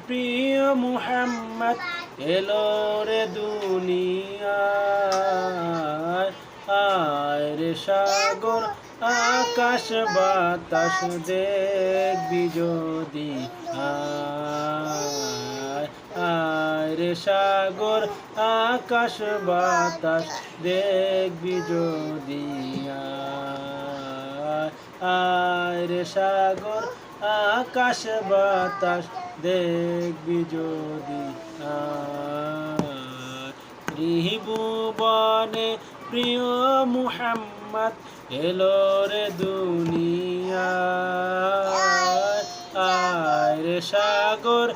প্রিয় মুহাম্মদ এলো রে দুনিয়ায়। আয় রে সাগর আকাশ বাতাস দেখবি যদি, আয় আয় রে সাগর আকাশ বাতাস দেখবি যদি, আয় রে সাগর আকাশ বাতাস দেখবি যদি, ত্রিভুবনে প্রিয় মুহাম্মদ এলো রে দুনিয়ায়। আয় রে সাগর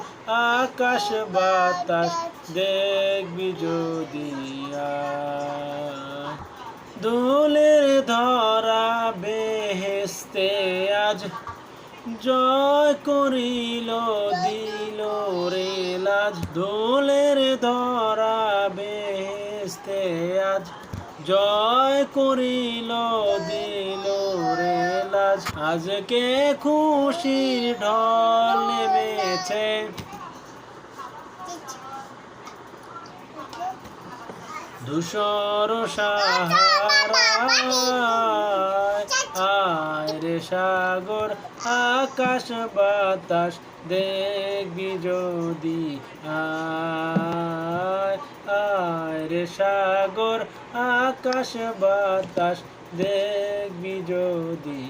আকাশ বাতাস দেখবি যদি, দোলের ধরা বেহেশতে আজ জয় করিল দিল রে লাজ। দোলের ধরা বেহেশতে আজ জয় করিল দিল রে লাজ। আজকে খুশির ঢল নেমেছে ধূসর সাহারায়। আয় রে সাগর আকাশ বাতাস দেখবি যদি, আয় আয় রে সাগর আকাশ বাতাস দেখবি যদি,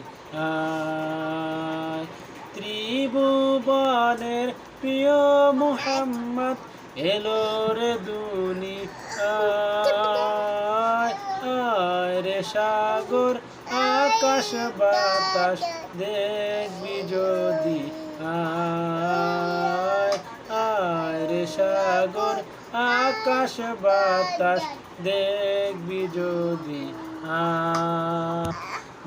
আয় ত্রিভুবনের প্রিয় মুহাম্মদ এলো রে দুনিয়ায়। আয় রে সাগর আকাশ বাতাস দেখবি যদি, আয় আয় রে সাগর আকাশ বাতাস দেখবি যদি,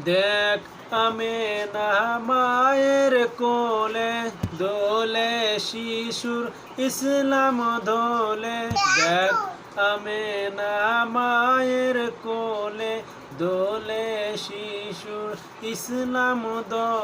দেখ আমেনা মায়ের কোলে দোলে শিশুর ইসলাম দোলে। দেখ আমেনা মায়ের কোলে দোলে শিশুর ইসলাম দোলে।